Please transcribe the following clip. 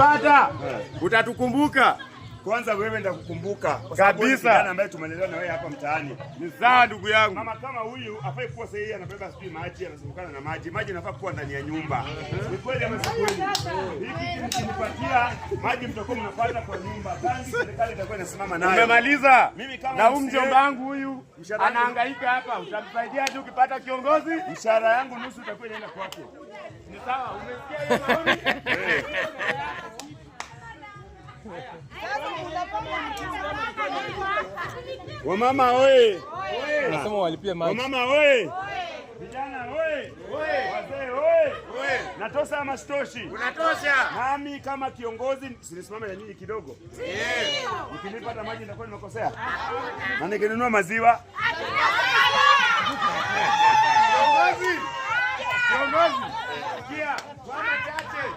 tukipata utatukumbuka. Kwanza wewe ndakukumbuka kabisa, ambaye tumelelewa na wewe hapa mtaani. Ni sawa ndugu yangu. Mama kama huyu afai kuwa sasa yeye anabeba sijui maji, anazungukana na maji. Maji inafaa kuwa ndani ya nyumba. Ni kweli ama si kweli? Hiki kinipatia maji mtakuwa mnapata kwa nyumba. Tangi serikali itakuwa inasimama nayo. Umemaliza? Mimi kama na mjomba wangu huyu anahangaika hapa. Utamsaidia tu ukipata kiongozi? Mshahara yangu nusu itakuwa inaenda kwake. Ni sawa, umesikia hiyo maoni? Wamama oye! Nasema walipie maji. Wamama oye! Vijana oye! Wazee oye! Natosha ama sitoshi? Unatosha. Nami kama kiongozi silisimama na nyinyi kidogo. Ukinipata maji nitakuwa nimekosea. Na nikinunua maziwa. Kiongozi. Sikia, wana chache.